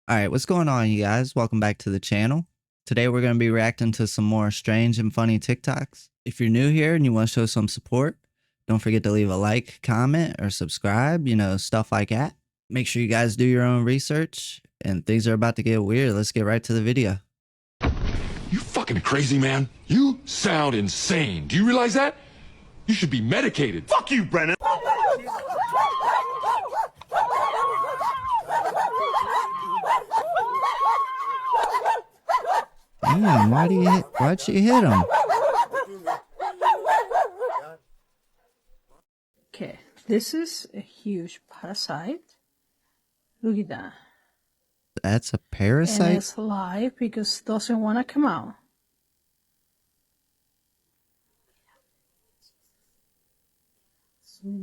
Alright, what's going on, you guys? Welcome back to the channel. Today we're going to be reacting to some more strange and funny TikToks. If you're new here and you want to show some support, don't forget to leave a like, comment, or subscribe, stuff like that. Make sure you guys do your own research, and things are about to get weird. Let's get right to the video. You fucking crazy, man. You sound insane. Do you realize that? You should be medicated. Fuck you, Brennan. Damn, why'd she hit him? Okay, this is a huge parasite. Look at that. That's a parasite? And it's alive because it doesn't want to come out.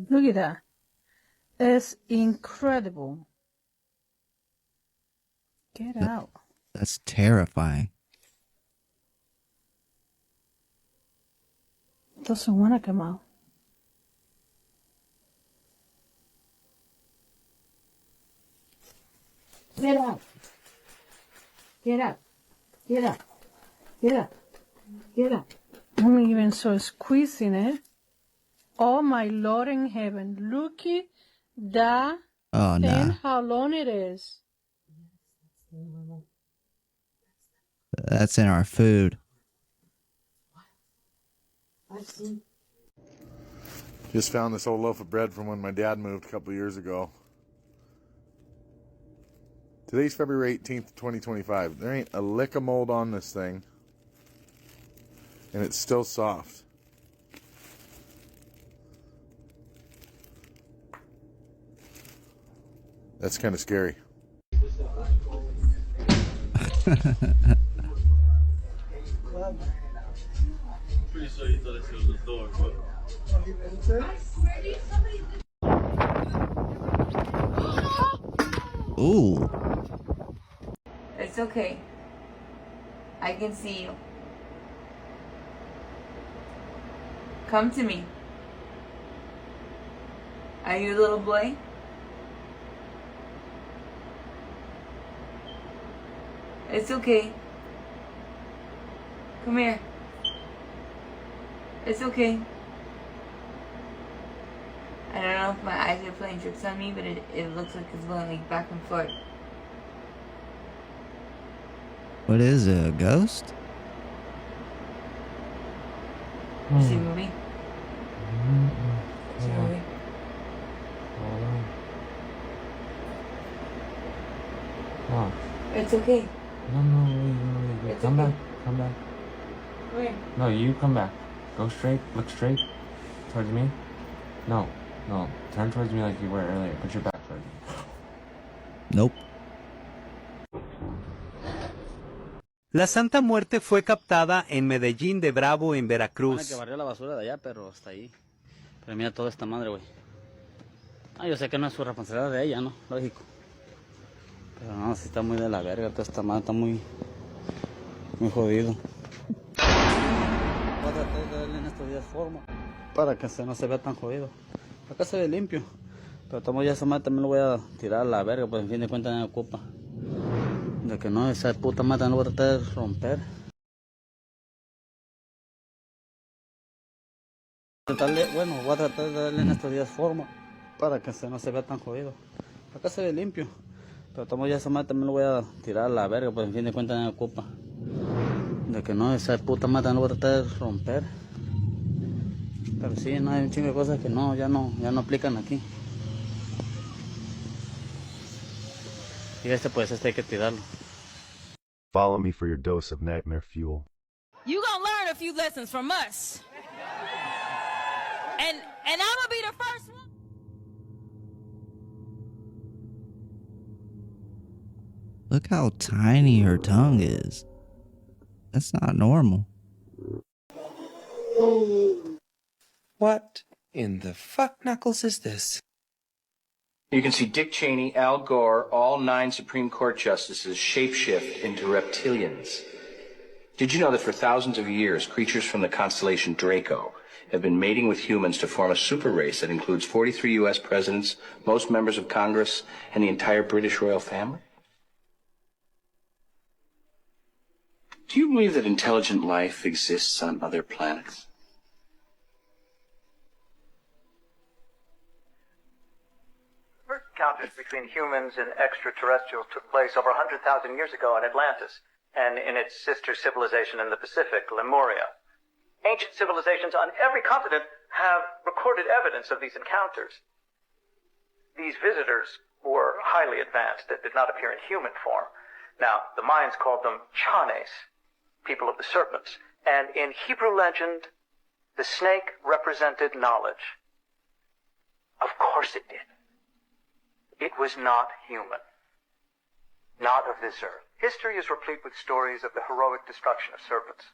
Look at that. It's incredible. Get out. That's terrifying. It doesn't want to come out. Get up. Get up. Get up. Get up. Get up. I'm even so squeezing it. Oh my Lord in heaven. Look at that Oh, thing, no. how long it is. That's in our food. Just found this old loaf of bread from when my dad moved a couple of years ago. Today's February 18th, 2025. There ain't a lick of mold on this thing. And it's still soft. That's kind of scary. Pretty sure he thought it was the door, but... Ooh. It's okay. I can see you. Come to me. Are you a little boy? It's okay. Come here. It's okay. I don't know if my eyes are playing tricks on me, but it looks like it's going like back and forth. What is it, a ghost? Is she moving? Is she moving? It's okay. No, It's come okay. back, come back. Come here. No, you come back. Go straight, look straight towards me. No, turn towards me like you were earlier. Put your back towards me. Nope. La Santa Muerte fue captada en Medellín de Bravo, en Que Veracruz. barrió la basura de allá, pero hasta ahí. Pero mira toda esta madre, güey. Yo sé que no es su responsabilidad de ella, ¿no? Lógico. Pero no, sí está muy de la verga. Toda esta madre está muy jodido. Voy a tratar de darle en estos días forma para que no se vea tan jodido. Acá se ve limpio. Pero tomo ya esa madre también lo voy a tirar a la verga, pues en fin de cuentas no ocupa. De que no, esa puta madre no voy a tratar de romper. Voy a tratar de darle en estos días forma para que no se vea tan jodido. Acá se ve limpio. Pero tomo ya esa madre también lo voy a tirar a la verga, pues en fin de cuentas no ocupa. De que no, esa puta madre no voy a tratar de romper. Pero sí, no, hay un chingo de cosas que ya no aplican aquí. Y pues hay que tirarlo. Follow me for your dose of nightmare fuel. You gonna learn a few lessons from us. And I'm gonna be the first one. Look how tiny her tongue is. That's not normal. What in the fuck knuckles is this? You can see Dick Cheney, Al Gore, all 9 Supreme Court justices shapeshift into reptilians. Did you know that for thousands of years, creatures from the constellation Draco have been mating with humans to form a super race that includes 43 U.S. presidents, most members of Congress, and the entire British royal family? Do you believe that intelligent life exists on other planets? First encounters between humans and extraterrestrials took place over 100,000 years ago in Atlantis and in its sister civilization in the Pacific, Lemuria. Ancient civilizations on every continent have recorded evidence of these encounters. These visitors were highly advanced and did not appear in human form. Now, the Mayans called them Chanes, people of the serpents, and in Hebrew legend, the snake represented knowledge. Of course it did. It was not human, not of this earth. History is replete with stories of the heroic destruction of serpents.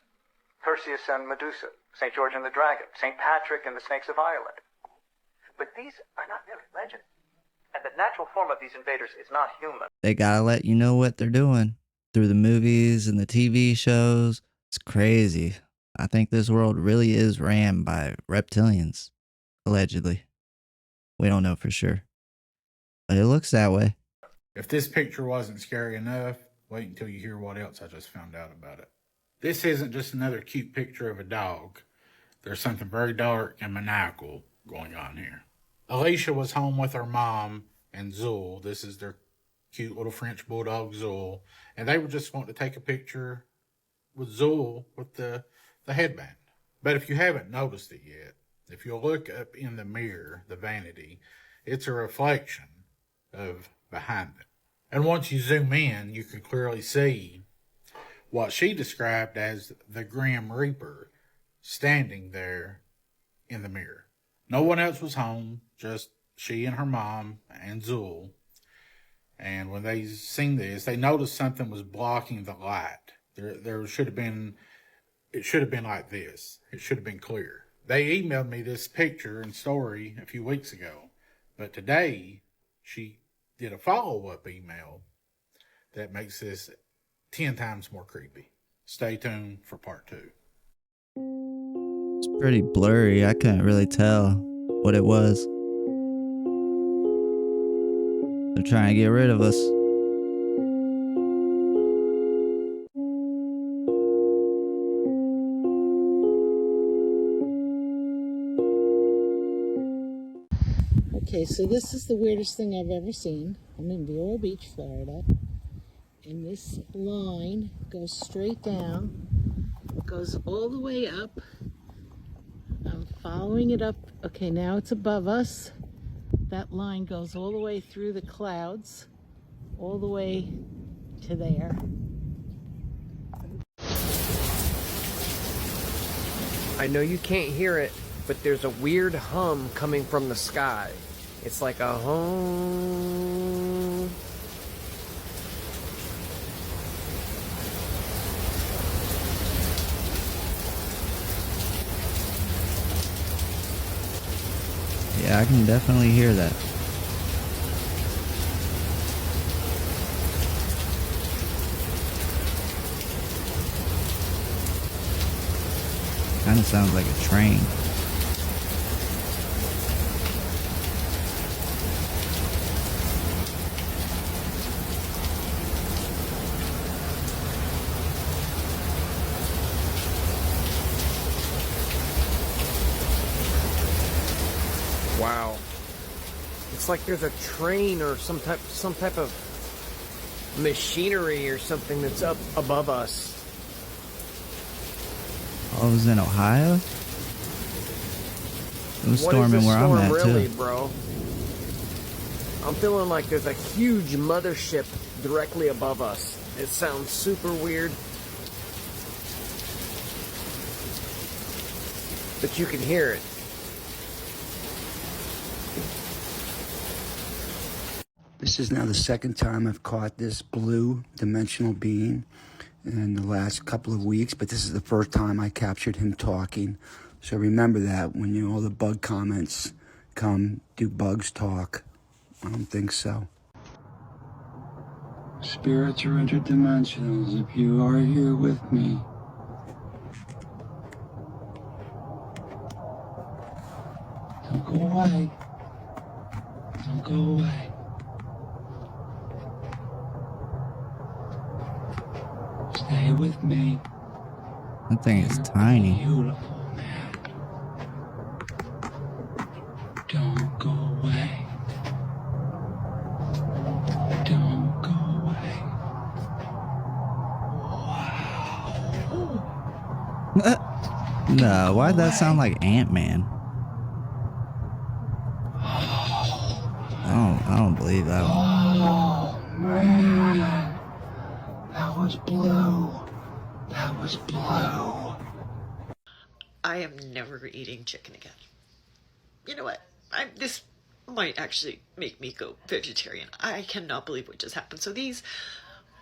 Perseus and Medusa, St. George and the Dragon, St. Patrick and the Snakes of Ireland. But these are not merely legends, and the natural form of these invaders is not human. They gotta let you know what they're doing through the movies and the TV shows. It's crazy. I think this world really is ran by reptilians, allegedly. We don't know for sure, but it looks that way. If this picture wasn't scary enough, wait until you hear what else I just found out about it. This isn't just another cute picture of a dog. There's something very dark and maniacal going on here. Alicia was home with her mom and Zool. This is their cute little French bulldog, Zool. And they were just wanting to take a picture with Zool with the headband. But if you haven't noticed it yet, if you look up in the mirror, the vanity, it's a reflection of behind it. And once you zoom in, you can clearly see what she described as the Grim Reaper standing there in the mirror. No one else was home, just she and her mom and Zool. And when they seen this, they noticed something was blocking the light. There should have been, it should have been like this. It should have been clear. They emailed me this picture and story a few weeks ago. But today, she did a follow-up email that makes this 10 times more creepy. Stay tuned for part 2. It's pretty blurry. I couldn't really tell what it was. They're trying to get rid of us. Okay, so this is the weirdest thing I've ever seen. I'm in Vero Beach, Florida. And this line goes straight down, goes all the way up. I'm following it up. Okay, now it's above us. That line goes all the way through the clouds, all the way to there. I know you can't hear it, but there's a weird hum coming from the sky. It's like a hum. Yeah, I can definitely hear that. Kind of sounds like a train. Wow. It's like there's a train or some type of machinery or something that's up above us. Oh, it was in Ohio? It was storming where I'm at, really, too. Bro? I'm feeling like there's a huge mothership directly above us. It sounds super weird. But you can hear it. This is now the second time I've caught this blue dimensional being in the last couple of weeks, but this is the first time I captured him talking. So remember that when all the bug comments come, do bugs talk? I don't think so. Spirits are interdimensionals if you are here with me. Don't go away. Don't go away. Stay with me. That thing is tiny. Don't go away. Don't go away. No, why'd that sound like Ant-Man? I don't believe that one. Oh, man. That was blue. That was blue. I am never eating chicken again. You know what? This might actually make me go vegetarian. I cannot believe what just happened. So these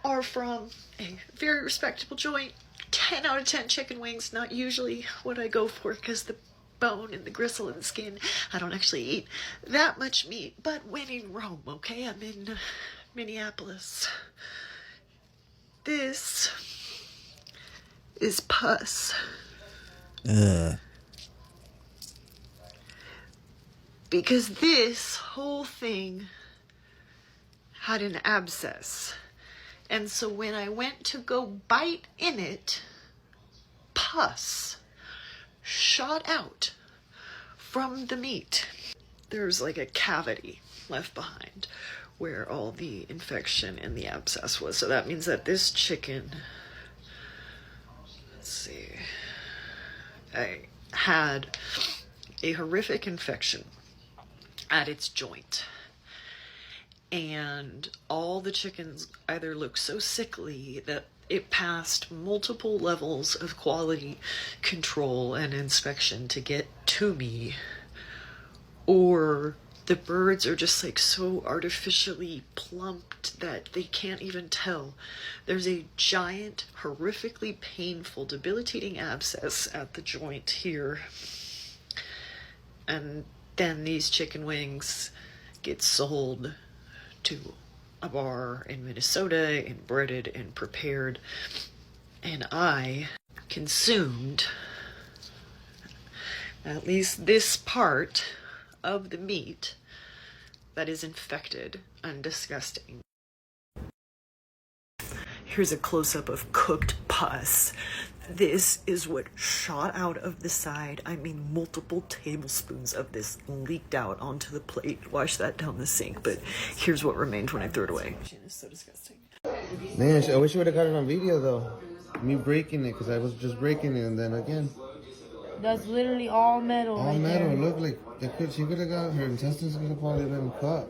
are from a very respectable joint. 10 out of 10 chicken wings. Not usually what I go for because the bone and the gristle and the skin. I don't actually eat that much meat. But when in Rome, okay? I'm in Minneapolis. This is pus. Because this whole thing had an abscess. And so when I went to go bite in it, pus shot out from the meat. There's like a cavity left behind where all the infection and the abscess was. So that means that this chicken, let's see, I had a horrific infection at its joint. And all the chickens either look so sickly that it passed multiple levels of quality control and inspection to get to me, or the birds are just like so artificially plumped that they can't even tell. There's a giant, horrifically painful, debilitating abscess at the joint here. And then these chicken wings get sold to a bar in Minnesota and breaded and prepared. And I consumed at least this part of the meat that is infected and disgusting. Here's a close-up of cooked pus. This is what shot out of the side. I mean, multiple tablespoons of this leaked out onto the plate. Wash that down the sink, but here's what remained when I threw it away. It's so disgusting. Man, I wish you would have got it on video, though. Me breaking it, because I was just breaking it, and then again. That's literally all metal. All metal. Look, like, she could have got, her intestines could have probably been cut.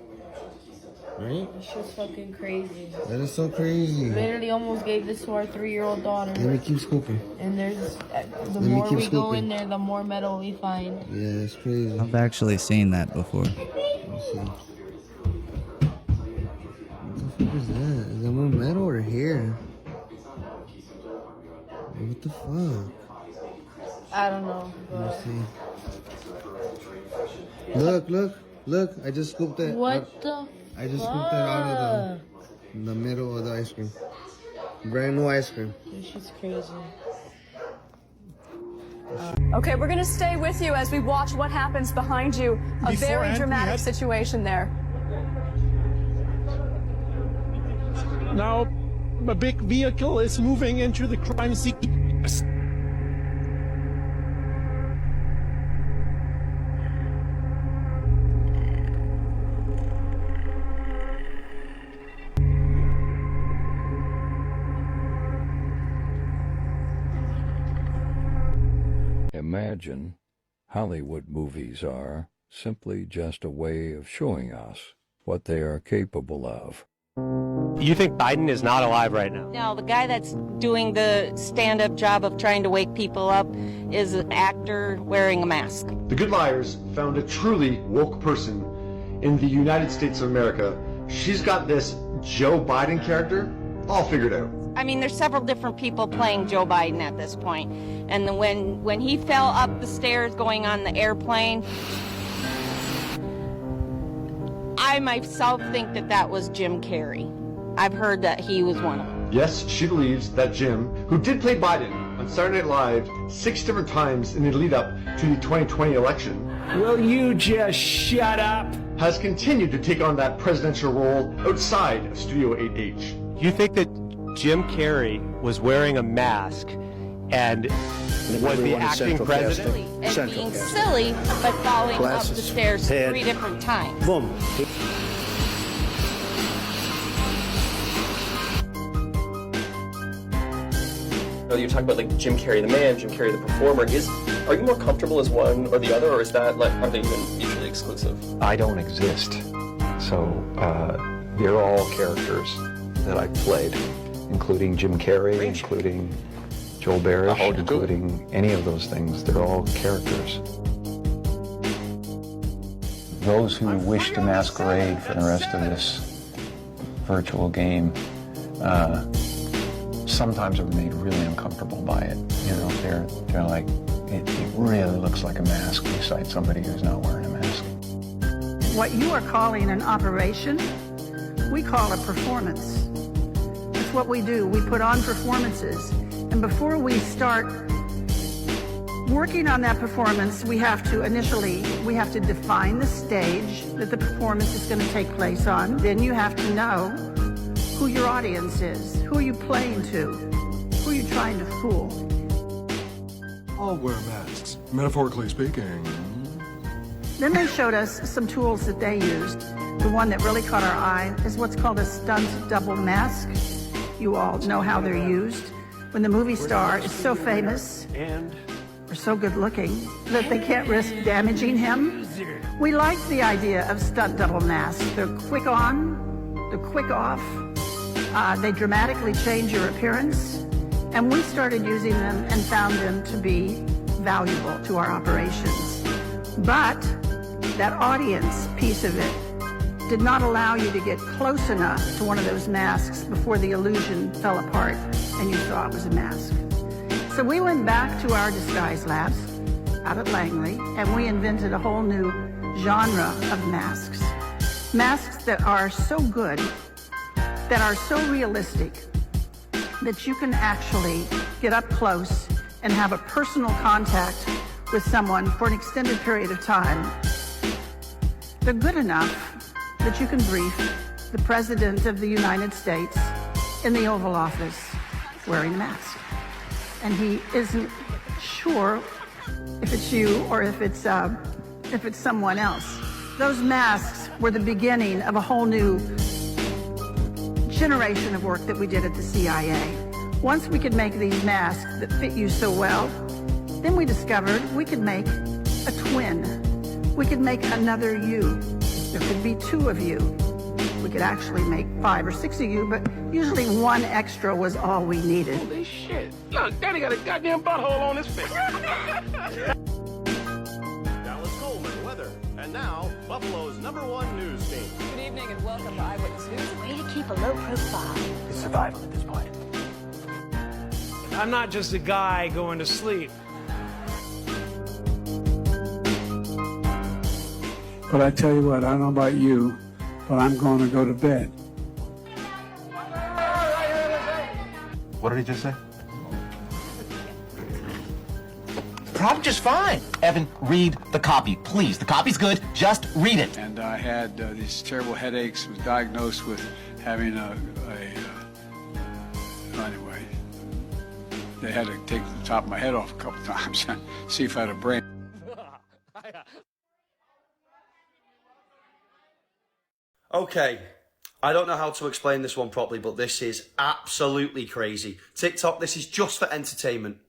Right? It's just fucking crazy. That is so crazy. Literally almost gave this to our 3-year-old daughter. Let me keep scooping. And there's, the more we go in there, the more metal we find. Yeah, it's crazy. I've actually seen that before. Let's see. What the fuck is that? Is that more metal or hair? What the fuck? I don't know. Let's see. Look. I just scooped it. What the I just scooped that out of the middle of the ice cream. Brand new ice cream. This shit's crazy. Okay, we're going to stay with you as we watch what happens behind you. A very dramatic situation there. Now, a big vehicle is moving into the crime scene. Imagine Hollywood movies are simply just a way of showing us what they are capable of. You think Biden is not alive right now? No, the guy that's doing the stand-up job of trying to wake people up is an actor wearing a mask. The Good Liars found a truly woke person in the United States of America. She's got this Joe Biden character all figured out. I mean, there's several different people playing Joe Biden at this point. And when he fell up the stairs going on the airplane, I myself think that was Jim Carrey. I've heard that he was one of them. Yes, she believes that Jim, who did play Biden on Saturday Night Live 6 different times in the lead up to the 2020 election. Will you just shut up? Has continued to take on that presidential role outside of Studio 8H. You think that Jim Carrey was wearing a mask And was the acting president? And being silly, but falling up the stairs 3 different times. Boom. You talk about like Jim Carrey the man, Jim Carrey the performer. Are you more comfortable as one or the other, or is that like, are they even mutually exclusive? I don't exist. So they're all characters that I've played, including Jim Carrey, including Joel Barish, including any of those things. They're all characters. Those who wish to masquerade for the rest of this virtual game sometimes are made really uncomfortable by it. You know, they're like, it really looks like a mask beside somebody who's not wearing a mask. What you are calling an operation, we call a performance. That's what we do. We put on performances. And before we start working on that performance, we have to define the stage that the performance is going to take place on. Then you have to know who your audience is. Who are you playing to? Who are you trying to fool? All wear masks, metaphorically speaking. Then they showed us some tools that they used. The one that really caught our eye is what's called a stunt double mask. You all know how they're used. When the movie star is so famous or so good looking that they can't risk damaging him. We like the idea of stunt double masks. They're quick on, they're quick off. They dramatically change your appearance, and we started using them and found them to be valuable to our operations. But that audience piece of it did not allow you to get close enough to one of those masks before the illusion fell apart and you saw it was a mask. So we went back to our disguise labs out at Langley, and we invented a whole new genre of masks. Masks that are so good, that are so realistic, that you can actually get up close and have a personal contact with someone for an extended period of time. They're good enough that you can brief the President of the United States in the Oval Office wearing a mask. And he isn't sure if it's you or if it's someone else. Those masks were the beginning of a whole new generation of work that we did at the CIA. Once we could make these masks that fit you so well, then we discovered we could make a twin. We could make another you. There could be 2 of you. We could actually make 5 or 6 of you, but usually 1 extra was all we needed. Holy shit. Look, Daddy got a goddamn butthole on his face. Dallas Coleman, weather. And now, Buffalo's #1 news team. Good evening and welcome to Eyewitness News. Way to keep a low profile. It's survival at this point. I'm not just a guy going to sleep. But I tell you what, I don't know about you, but I'm going to go to bed. What did he just say? Probably just fine. Evan, read the copy, please. The copy's good. Just read it. And I had these terrible headaches, was diagnosed with having anyway, they had to take the top of my head off a couple times and see if I had a brain. Okay, I don't know how to explain this one properly, but this is absolutely crazy. TikTok, this is just for entertainment.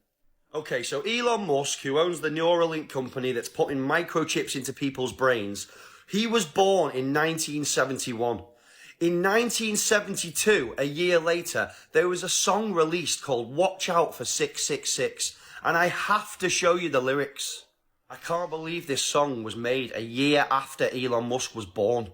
Okay, so Elon Musk, who owns the Neuralink company that's putting microchips into people's brains, he was born in 1971. In 1972, a year later, there was a song released called Watch Out for 666, and I have to show you the lyrics. I can't believe this song was made a year after Elon Musk was born.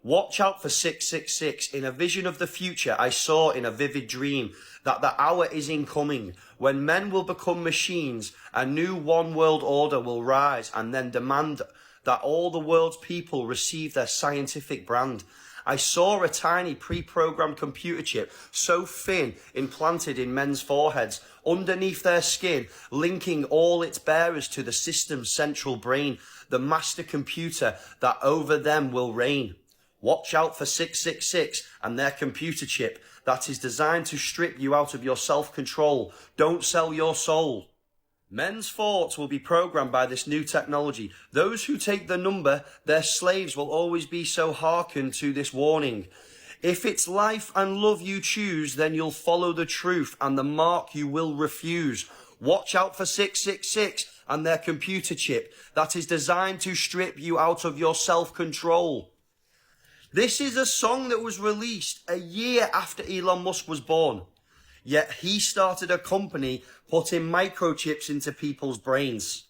Watch out for 666. In a vision of the future, I saw in a vivid dream that the hour is incoming when men will become machines, a new one world order will rise and then demand that all the world's people receive their scientific brand. I saw a tiny pre-programmed computer chip so thin implanted in men's foreheads, underneath their skin, linking all its bearers to the system's central brain, the master computer that over them will reign. Watch out for 666 and their computer chip that is designed to strip you out of your self-control. Don't sell your soul. Men's thoughts will be programmed by this new technology. Those who take the number, their slaves will always be, so hearken to this warning. If it's life and love you choose, then you'll follow the truth and the mark you will refuse. Watch out for 666 and their computer chip that is designed to strip you out of your self-control. This is a song that was released a year after Elon Musk was born. Yet he started a company putting microchips into people's brains.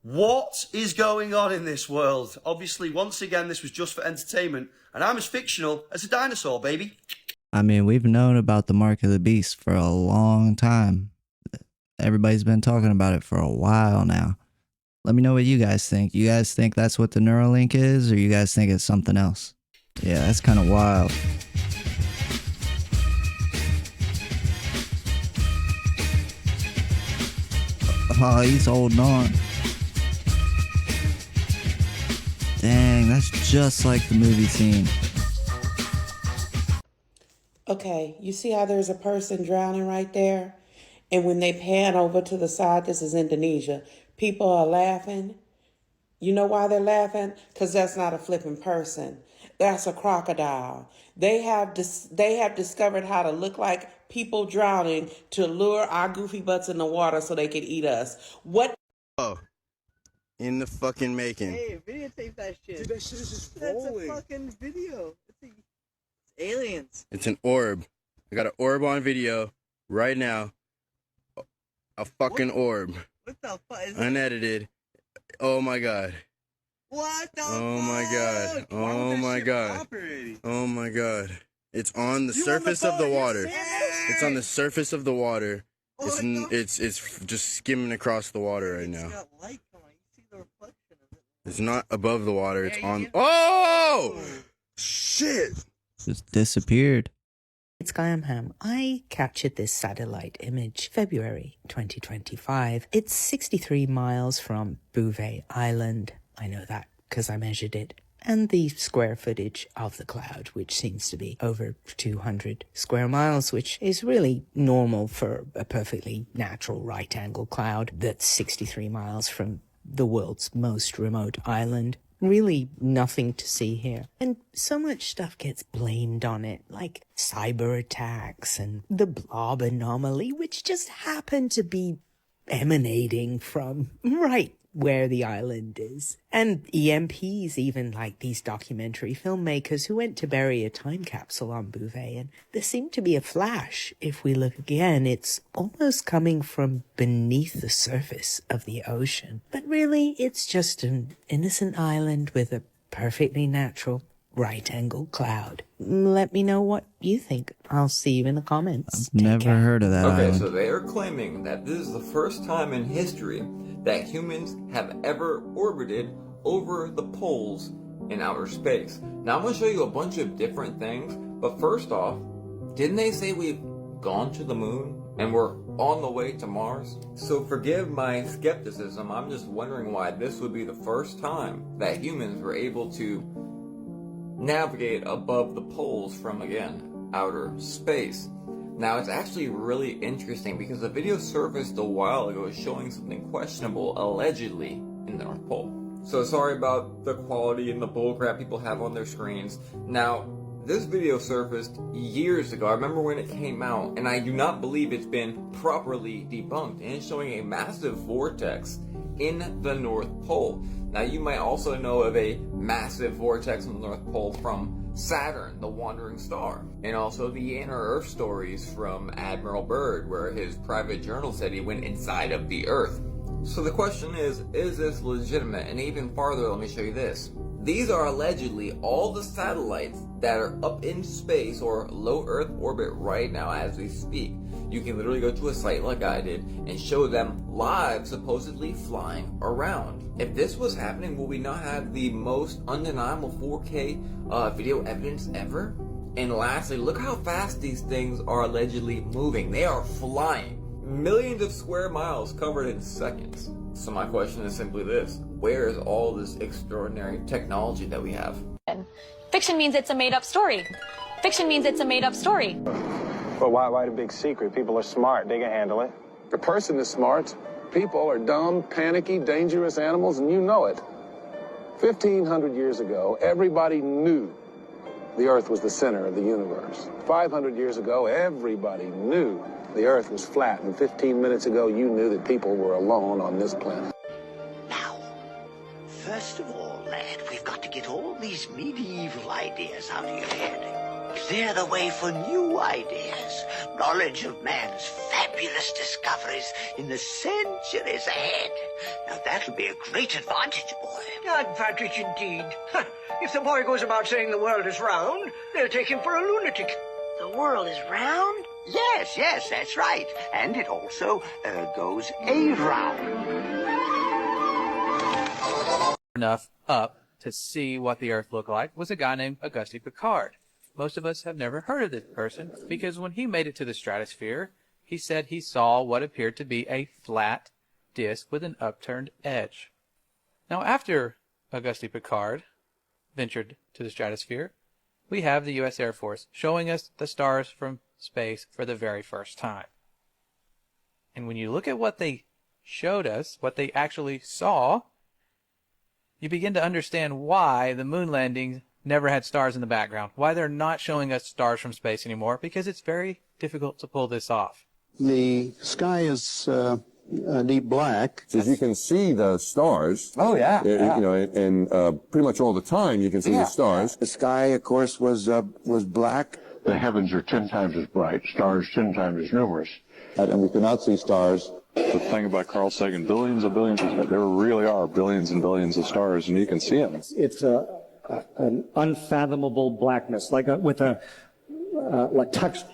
What is going on in this world? Obviously, once again, this was just for entertainment, and I'm as fictional as a dinosaur, baby. I mean, we've known about the mark of the beast for a long time. Everybody's been talking about it for a while now. Let me know what you guys think. You guys think that's what the Neuralink is, or you guys think it's something else? Yeah, that's kind of wild. Oh, he's holding on. Dang, that's just like the movie scene. Okay, you see how there's a person drowning right there? And when they pan over to the side, this is Indonesia, people are laughing. You know why they're laughing? Because that's not a flipping person. That's a crocodile. They have discovered how to look like people drowning to lure our goofy butts in the water so they can eat us. What? Oh, in the fucking making. Hey, videotape that shit. Dude, that shit is just That's rolling. a fucking video. It's aliens. It's an orb. I got an orb on video right now. A fucking orb. What the fuck? Unedited. Oh my god. What the Oh my god. Oh my god. Oh my god. It's on the surface of the water. It's on the surface of the water. It's just skimming across the water right now. It's not above the water. It's on. Oh! Shit! Just disappeared. It's Glamham. I captured this satellite image February 2025. It's 63 miles from Bouvet Island. I know that because I measured it. And the square footage of the cloud, which seems to be over 200 square miles, which is really normal for a perfectly natural right-angle cloud that's 63 miles from the world's most remote island. Really nothing to see here. And so much stuff gets blamed on it, like cyber attacks and the blob anomaly, which just happened to be emanating from right where the island is. And EMPs, even, like these documentary filmmakers who went to bury a time capsule on Bouvet, and there seemed to be a flash. If we look again, it's almost coming from beneath the surface of the ocean. But really, it's just an innocent island with a perfectly natural right-angle cloud. Let me know what you think. I'll see you in the comments. I've never heard of that island. So they are claiming that this is the first time in history that humans have ever orbited over the poles in outer space. Now I'm going to show you a bunch of different things, but first off, didn't they say we've gone to the moon and we're on the way to Mars? So forgive my skepticism, I'm just wondering why this would be the first time that humans were able to navigate above the poles from, again, outer space. Now, it's actually really interesting because the video surfaced a while ago showing something questionable, allegedly, in the North Pole. So sorry about the quality and the bullcrap people have on their screens. Now, this video surfaced years ago. I remember when it came out, and I do not believe it's been properly debunked. And it's showing a massive vortex in the North Pole. Now, you might also know of a massive vortex in the North Pole from Saturn, the wandering star, and also the inner Earth stories from Admiral Byrd, where his private journal said he went inside of the Earth. So the question is this legitimate? And even farther, let me show you this. These are allegedly all the satellites that are up in space or low Earth orbit right now as we speak. You can literally go to a site like I did and show them live, supposedly flying around. If this was happening, will we not have the most undeniable 4K video evidence ever? And lastly, look how fast these things are allegedly moving. They are flying. Millions of square miles covered in seconds. So my question is simply this: where is all this extraordinary technology that we have? Fiction means it's a made-up story. Fiction means it's a made-up story. But why the big secret? People are smart. They can handle it. The person is smart. People are dumb, panicky, dangerous animals, and you know it. 1,500 years ago, everybody knew the Earth was the center of the universe. 500 years ago, everybody knew the Earth was flat. And 15 minutes ago, you knew that people were alone on this planet. First of all, lad, we've got to get all these medieval ideas out of your head. Clear the way for new ideas. Knowledge of man's fabulous discoveries in the centuries ahead. Now that'll be a great advantage, boy. Advantage indeed. If the boy goes about saying the world is round, they'll take him for a lunatic. The world is round? Yes, that's right. And it also goes around. Enough up to see what the Earth looked like was a guy named Auguste Piccard. Most of us have never heard of this person because when he made it to the stratosphere, he said he saw what appeared to be a flat disk with an upturned edge. Now, after Auguste Piccard ventured to the stratosphere, we have the U.S. Air Force showing us the stars from space for the very first time. And when you look at what they showed us, what they actually saw, you begin to understand why the moon landings never had stars in the background, why they're not showing us stars from space anymore, because it's very difficult to pull this off. The sky is deep black. As you can see the stars. Oh, yeah. You know, and pretty much all the time you can see the stars. The sky, of course, was black. The heavens are 10 times as bright, stars 10 times as numerous. And we cannot see stars. The thing about Carl Sagan, billions of billions, there really are billions and billions of stars, and you can see them. It's an unfathomable blackness, like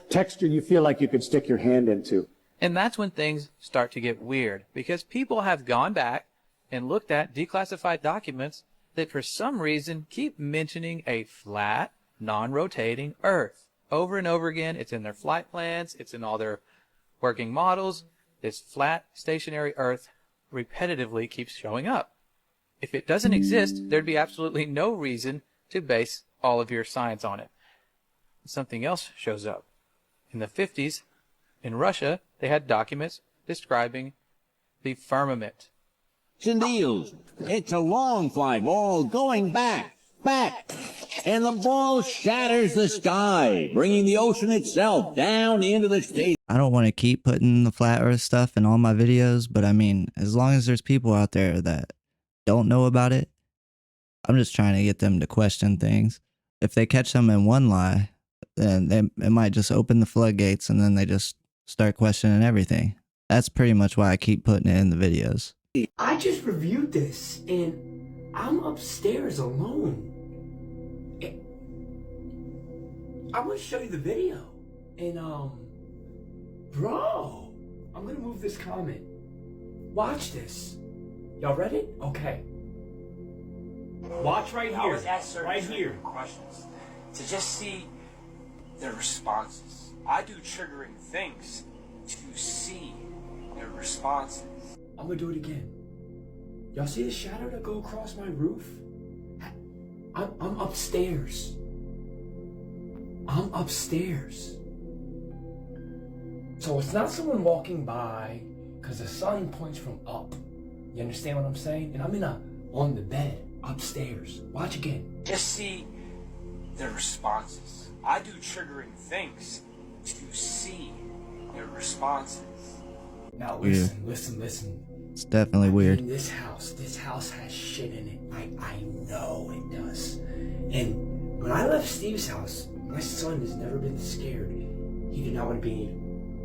texture you feel like you could stick your hand into. And that's when things start to get weird, because people have gone back and looked at declassified documents that for some reason keep mentioning a flat, non-rotating Earth. Over and over again, it's in their flight plans, it's in all their working models. This flat, stationary Earth repetitively keeps showing up. If it doesn't exist, there'd be absolutely no reason to base all of your science on it. Something else shows up. In the 50s, in Russia, they had documents describing the firmament. Deals. It's a long fly ball going back, and the ball shatters the sky, bringing the ocean itself down into the space. I don't want to keep putting the flat earth stuff in all my videos, but I mean, as long as there's people out there that don't know about it, I'm just trying to get them to question things. If they catch them in one lie, then it might just open the floodgates and then they just start questioning everything. That's pretty much why I keep putting it in the videos. I just reviewed this and I'm upstairs alone. I want to show you the video. And bro, I'm gonna move this comment. Watch this. Y'all ready? Okay. Watch right here. Right here. Questions to just see their responses. I do triggering things to see their responses. I'm gonna do it again. Y'all see the shadow that go across my roof? I'm upstairs. I'm upstairs. So it's not someone walking by because the sun points from up. You understand what I'm saying? And I'm on the bed upstairs. Watch again. Just see their responses. I do triggering things to see their responses. Now listen. It's definitely weird. In this house has shit in it. I know it does. And when I left Steve's house, my son has never been scared. He did not want to be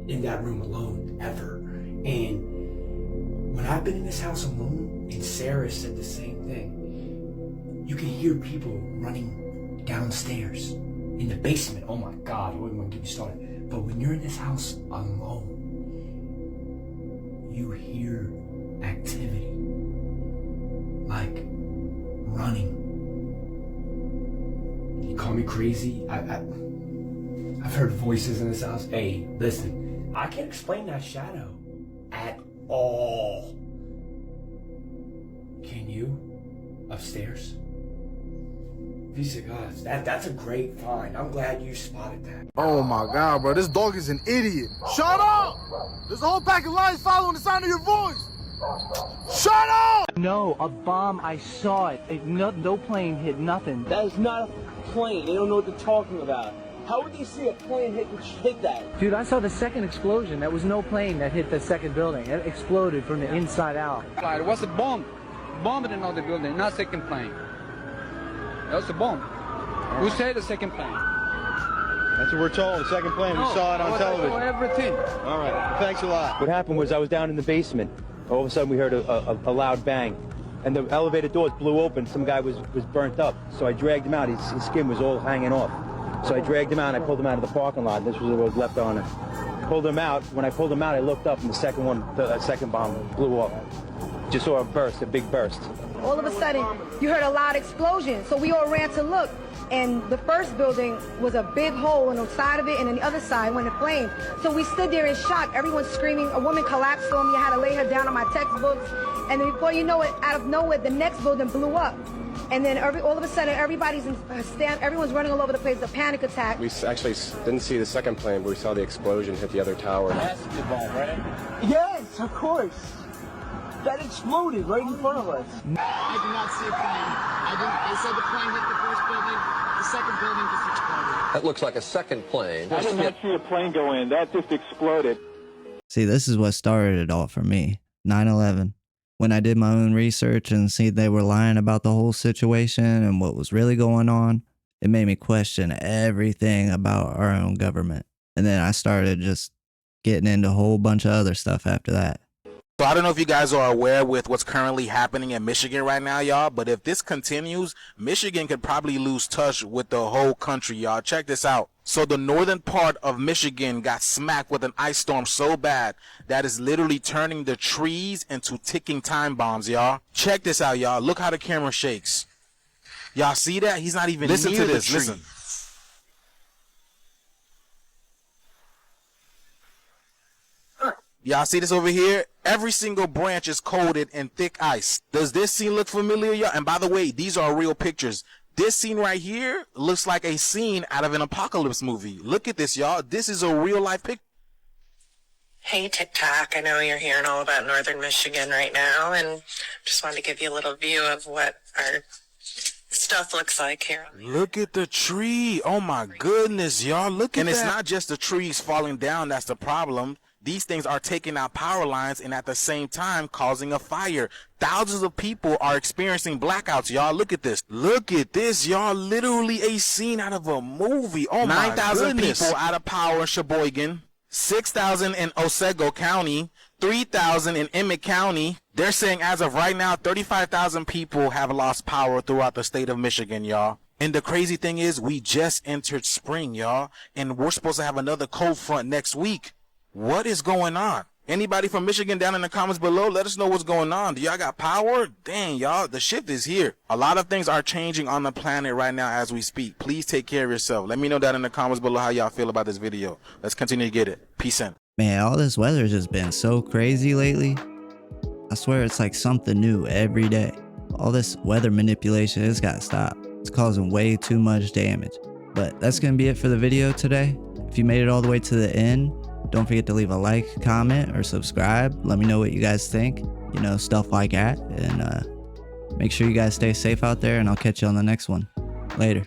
in that room alone, ever. And when I've been in this house alone, and Sarah said the same thing, you can hear people running downstairs in the basement. Oh my God, I wouldn't want to get me started. But when you're in this house alone, you hear activity, like running. You call me crazy? I've heard voices in this house. Hey, listen, I can't explain that shadow at all. Can you? Upstairs? VizzGitt, that's a great find. I'm glad you spotted that. Oh my God, bro, this dog is an idiot. Shut up! There's a whole pack of lions following the sound of your voice. Shut up! No, a bomb, I saw it. No plane hit nothing. That is not a plane. They don't know what they're talking about. How would they see a plane hit that? Dude, I saw the second explosion. There was no plane that hit the second building. It exploded from the inside out. It was a bomb. Bomb in another building, not second plane. That was a bomb. Who said the second plane? That's what we're told, the second plane. We saw it on television. I saw everything. All right, thanks a lot. What happened was I was down in the basement. All of a sudden we heard a loud bang. And the elevator doors blew open. Some guy was burnt up. So I dragged him out. His skin was all hanging off. So I dragged him out and I pulled him out of the parking lot. This was what was left on it. Pulled him out. When I pulled him out, I looked up and the second bomb blew off. Just saw a big burst. All of a sudden, you heard a loud explosion, so we all ran to look. And the first building was a big hole on the side of it, and on the other side went in flame. So we stood there in shock, everyone screaming. A woman collapsed on me. I had to lay her down on my textbooks. And then before you know it, out of nowhere, the next building blew up. And then all of a sudden, everyone's running all over the place, a panic attack. We actually didn't see the second plane, but we saw the explosion hit the other tower. That's a bomb, right? Yes, of course. That exploded right in front of us. I did not see a plane. They said the plane hit the first building, the second building just exploded. That looks like a second plane. I did not see a plane go in. That just exploded. See, this is what started it all for me. 9/11. When I did my own research and see they were lying about the whole situation and what was really going on, it made me question everything about our own government. And then I started just getting into a whole bunch of other stuff after that. So I don't know if you guys are aware with what's currently happening in Michigan right now, y'all, but if this continues, Michigan could probably lose touch with the whole country, y'all. Check this out. So the northern part of Michigan got smacked with an ice storm so bad that is literally turning the trees into ticking time bombs, y'all. Check this out, y'all. Look how the camera shakes. Y'all see that? He's not even Listen near to this. the tree. Listen. Y'all see this over here? Every single branch is coated in thick ice. Does this scene look familiar, y'all? And by the way, these are real pictures. This scene right here looks like a scene out of an apocalypse movie. Look at this, y'all. This is a real life picture. Hey, TikTok. I know you're hearing all about northern Michigan right now, and just wanted to give you a little view of what our stuff looks like here. Look at the tree. Oh my goodness, y'all. Look at that. And it's not just the trees falling down that's the problem. These things are taking out power lines and at the same time causing a fire. Thousands of people are experiencing blackouts, y'all. Look at this. Look at this, y'all. Literally a scene out of a movie. Oh my goodness. 9,000 people out of power in Sheboygan. 6,000 in Otsego County. 3,000 in Emmett County. They're saying as of right now, 35,000 people have lost power throughout the state of Michigan, y'all. And the crazy thing is we just entered spring, y'all. And we're supposed to have another cold front next week. What is going on? Anybody from Michigan down in the comments below, let us know what's going on. Do y'all got power? Dang, y'all, the shift is here. A lot of things are changing on the planet right now as we speak. Please take care of yourself. Let me know down in the comments below how y'all feel about this video. Let's continue to get it. Peace in. Man, all this weather's just been so crazy lately. I swear it's like something new every day. All this weather manipulation has got to stop. It's causing way too much damage. But that's going to be it for the video today. If you made it all the way to the end, don't forget to leave a like, comment, or subscribe. Let me know what you guys think, you know, stuff like that. And make sure you guys stay safe out there, and I'll catch you on the next one. Later.